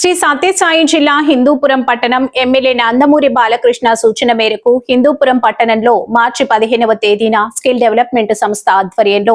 శ్రీ సత్యసాయి జిల్లా హిందూపురం పట్టణం ఎమ్మెల్యే నందమూరి బాలకృష్ణ సూచన మేరకు హిందూపురం పట్టణంలో మార్చి 15వ తేదీన స్కిల్ డెవలప్మెంట్ సంస్థ ఆధ్వర్యంలో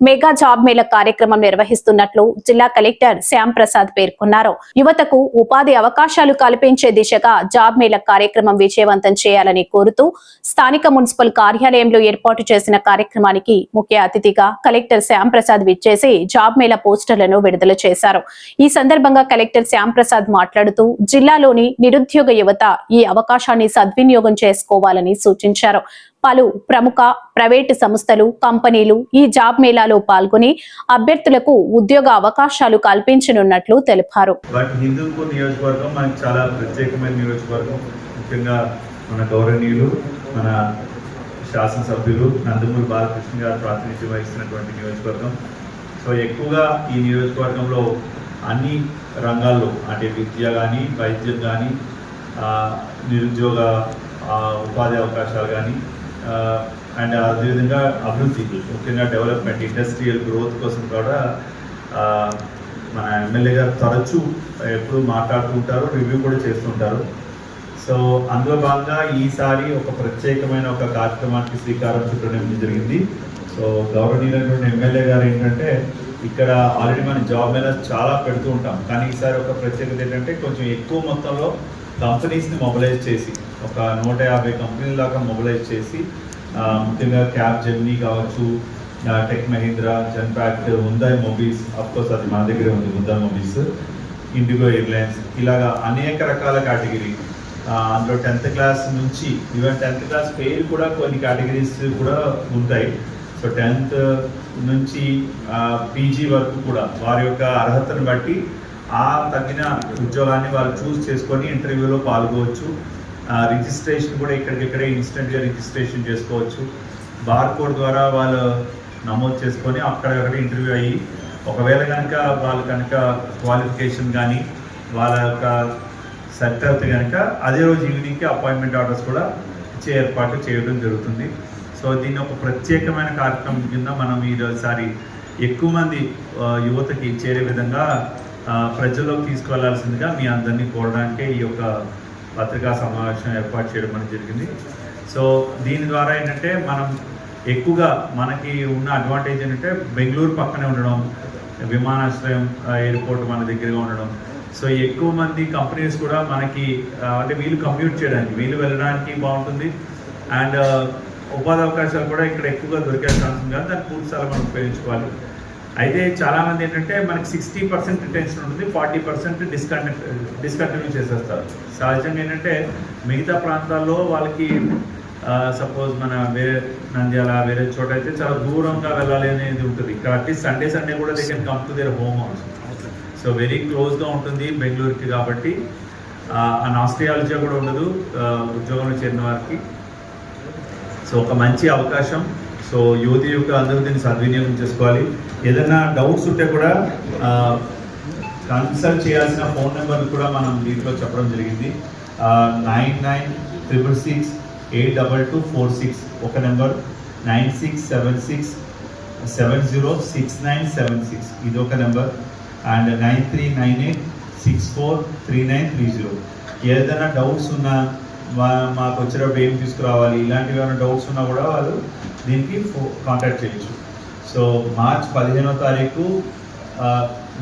మెగా జాబ్ మేళ కార్యక్రమం నిర్వహిస్తున్నట్లు జిల్లా కలెక్టర్ శ్యామ్ ప్రసాద్ పేర్కొన్నారు. యువతకు ఉపాధి అవకాశాలు కల్పించే దిశగా జాబ్ మేళ కార్యక్రమం విజయవంతం చేయాలని కోరుతూ స్థానిక మున్సిపల్ కార్యాలయంలో ఏర్పాటు చేసిన కార్యక్రమానికి ముఖ్య అతిథిగా కలెక్టర్ శ్యామ్ ప్రసాద్ విచ్చేసి జాబ్ మేళ పోస్టర్లను విడుదల చేశారు. ఈ సందర్భంగా కలెక్టర్ శ్యామ్ ప్రసాద్ మాట్లాడుతూ జిల్లాలోని నిరుద్యోగ యువత ఈ అవకాశాన్ని సద్వినియోగం చేసుకోవాలని సూచించారు. పలు ప్రముఖ ప్రైవేటు సంస్థలు, కంపెనీలు ఈ జాబ్ మేళాలో పాల్గొని అభ్యర్థులకు ఉద్యోగ అవకాశాలు కల్పించనున్నట్లు తెలిపారు. హిందూపూర్ నియోజకవర్గం మనకి చాలా ప్రత్యేకమైన నియోజకవర్గం. ముఖ్యంగా మన గౌరవనీయులు, మన శాసనసభ్యులు నందమూరి బాలకృష్ణ గారు ప్రాతినిధ్యం వహిస్తున్నటువంటి నియోజకవర్గం. సో ఎక్కువగా ఈ నియోజకవర్గంలో అన్ని రంగాల్లో అంటే విద్య కానీ, వైద్యం కానీ, నిరుద్యోగ ఉపాధి అవకాశాలు కానీ అండ్ అదేవిధంగా అభివృద్ధి, ముఖ్యంగా డెవలప్మెంట్, ఇండస్ట్రియల్ గ్రోత్ కోసం కూడా మన ఎమ్మెల్యే గారు తరచూ ఎప్పుడు మాట్లాడుతూ ఉంటారు, రివ్యూ కూడా చేస్తుంటారు. సో అందులో భాగంగా ఈసారి ఒక ప్రత్యేకమైన ఒక కార్యక్రమానికి శ్రీకారం చుట్టడం జరిగింది. సో గౌరవనీయులైనటువంటి ఎమ్మెల్యే గారు ఏంటంటే ఇక్కడ ఆల్రెడీ మనం జాబ్ మేళా చాలా పెడుతూ ఉంటాం, కానీ ఈసారి ఒక ప్రత్యేకత ఏంటంటే కొంచెం ఎక్కువ మొత్తంలో కంపెనీస్ని మొబిలైజ్ చేసి ఒక 150 కంపెనీల దాకా మొబిలైజ్ చేసి ముఖ్యంగా క్యాబ్ జెమినీ కావచ్చు, Tech Mahindra, Genpact, Hyundai mobiles, of course అది మన దగ్గరే ఉంది హుందాయ్ మొబైల్స్, ఇండిగో ఎయిర్లైన్స్, ఇలాగా అనేక రకాల కేటగిరీ. అందులో 10th క్లాస్ నుంచి ఈవెన్ 10th క్లాస్ ఫెయిల్ కూడా కొన్ని కేటగిరీస్ కూడా ఉంటాయి. సో 10th నుంచి పీజీ వరకు కూడా వారి యొక్క అర్హతను బట్టి ఆ తగిన ఉద్యోగాన్ని వాళ్ళు చూస్ చేసుకొని ఇంటర్వ్యూలో పాల్గొవచ్చు. రిజిస్ట్రేషన్ కూడా ఇక్కడికిక్కడే ఇన్స్టెంట్గా రిజిస్ట్రేషన్ చేసుకోవచ్చు. బార్ కోడ్ ద్వారా వాళ్ళు నమోదు చేసుకొని అక్కడికక్కడే ఇంటర్వ్యూ అయ్యి ఒకవేళ కనుక వాళ్ళు కనుక క్వాలిఫికేషన్ కానీ వాళ్ళ యొక్క సెట్ అవుతే కనుక అదే రోజు ఈవినింగ్కి అపాయింట్మెంట్ ఆర్డర్స్ కూడా ఇచ్చే ఏర్పాటు చేయడం జరుగుతుంది. సో దీన్ని ఒక ప్రత్యేకమైన కార్యక్రమం కింద మనం ఈసారి ఎక్కువ మంది యువతకి చేరే విధంగా ప్రజల్లోకి తీసుకువెళ్లాల్సిందిగా మీ అందరినీ కోరడానికే ఈ యొక్క పత్రికా సమావేశం ఏర్పాటు చేయడం అనేది జరిగింది. సో దీని ద్వారా ఏంటంటే మనం ఎక్కువగా మనకి ఉన్న అడ్వాంటేజ్ ఏంటంటే బెంగళూరు పక్కనే ఉండడం, విమానాశ్రయం ఎయిర్పోర్ట్ మన దగ్గరగా ఉండడం. సో ఎక్కువ మంది కంపెనీస్ కూడా మనకి అంటే వీళ్ళు కమ్యూట్ చేయడానికి, వీళ్ళు వెళ్ళడానికి బాగుంటుంది. అండ్ ఉపాధి అవకాశాలు కూడా ఇక్కడ ఎక్కువగా దొరికే ఛాన్స్ ఉంది, కానీ దాన్ని పూర్తి స్థలం మనం ఉపయోగించుకోవాలి. అయితే చాలామంది ఏంటంటే మనకి 60% రిటెన్షన్ ఉంటుంది, 40% డిస్కంటిన్యూ చేసేస్తారు. సహజంగా ఏంటంటే మిగతా ప్రాంతాల్లో వాళ్ళకి సపోజ్ మన వేరే నంద్యాల వేరే చోట అయితే చాలా దూరంగా వెళ్ళాలి అనేది ఉంటుంది. ఇక్కడ అట్లీస్ట్ సండే కూడా they can come to their home house. So very క్లోజ్గా ఉంటుంది బెంగళూరుకి, కాబట్టి ఆ నాస్ట్రియాలజీ కూడా ఉండదు ఉద్యోగంలో చేరిన వారికి. సో ఒక మంచి అవకాశం. సో యువతి యొక్క అందరూ దీన్ని సద్వినియోగం చేసుకోవాలి. ఏదైనా డౌట్స్ ఉంటే కూడా కన్సల్ట్ చేయాల్సిన ఫోన్ నెంబర్ కూడా మనం దీంట్లో చెప్పడం జరిగింది. 9966682246 ఒక నెంబర్, 9676706976 ఇది ఒక నెంబర్, అండ్ 9398643930. ఏదైనా డౌట్స్ ఉన్నా మాకు వచ్చేటప్పుడు ఏం తీసుకురావాలి ఇలాంటివి ఏమైనా డౌట్స్ ఉన్నా కూడా వాళ్ళు దీనికి కాంటాక్ట్ చేయొచ్చు. సో మార్చ్ 15వ తారీఖు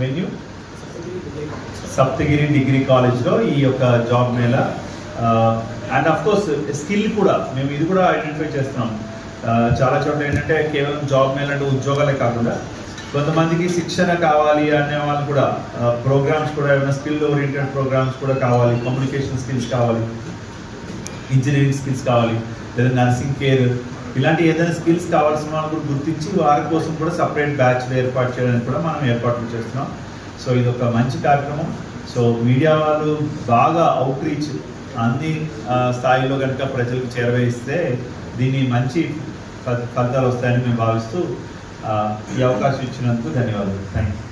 వెన్యూ సప్తగిరి డిగ్రీ కాలేజ్లో ఈ యొక్క job Mela. And of course skill కూడా మేము ఇది కూడా ఐడెంటిఫై చేస్తున్నాం. చాలా చోట్ల ఏంటంటే కేవలం జాబ్ మేళా అంటే ఉద్యోగాలే కాకుండా కొంతమందికి శిక్షణ కావాలి అనే వాళ్ళు కూడా ప్రోగ్రామ్స్ కూడా ఏమైనా స్కిల్ ఓరియంటెడ్ ప్రోగ్రామ్స్ కూడా కావాలి, కమ్యూనికేషన్ స్కిల్స్ కావాలి, ఇంజనీరింగ్ స్కిల్స్ కావాలి, లేదా నర్సింగ్ కేర్, ఇలాంటి ఏదైనా స్కిల్స్ కావాల్సిన వాళ్ళు కూడా గుర్తించి వారి కోసం కూడా సపరేట్ బ్యాచ్లు ఏర్పాటు చేయడానికి కూడా మనం ఏర్పాట్లు చేస్తున్నాం. సో ఇది ఒక మంచి కార్యక్రమం. సో మీడియా వాళ్ళు బాగా అవుట్ రీచ్ అన్ని స్థాయిలో కనుక ప్రజలకు చేరవేయిస్తే దీన్ని మంచి ఫలితాలు వస్తాయని మేము భావిస్తూ ఈ అవకాశం ఇచ్చినందుకు ధన్యవాదాలు. Thank you.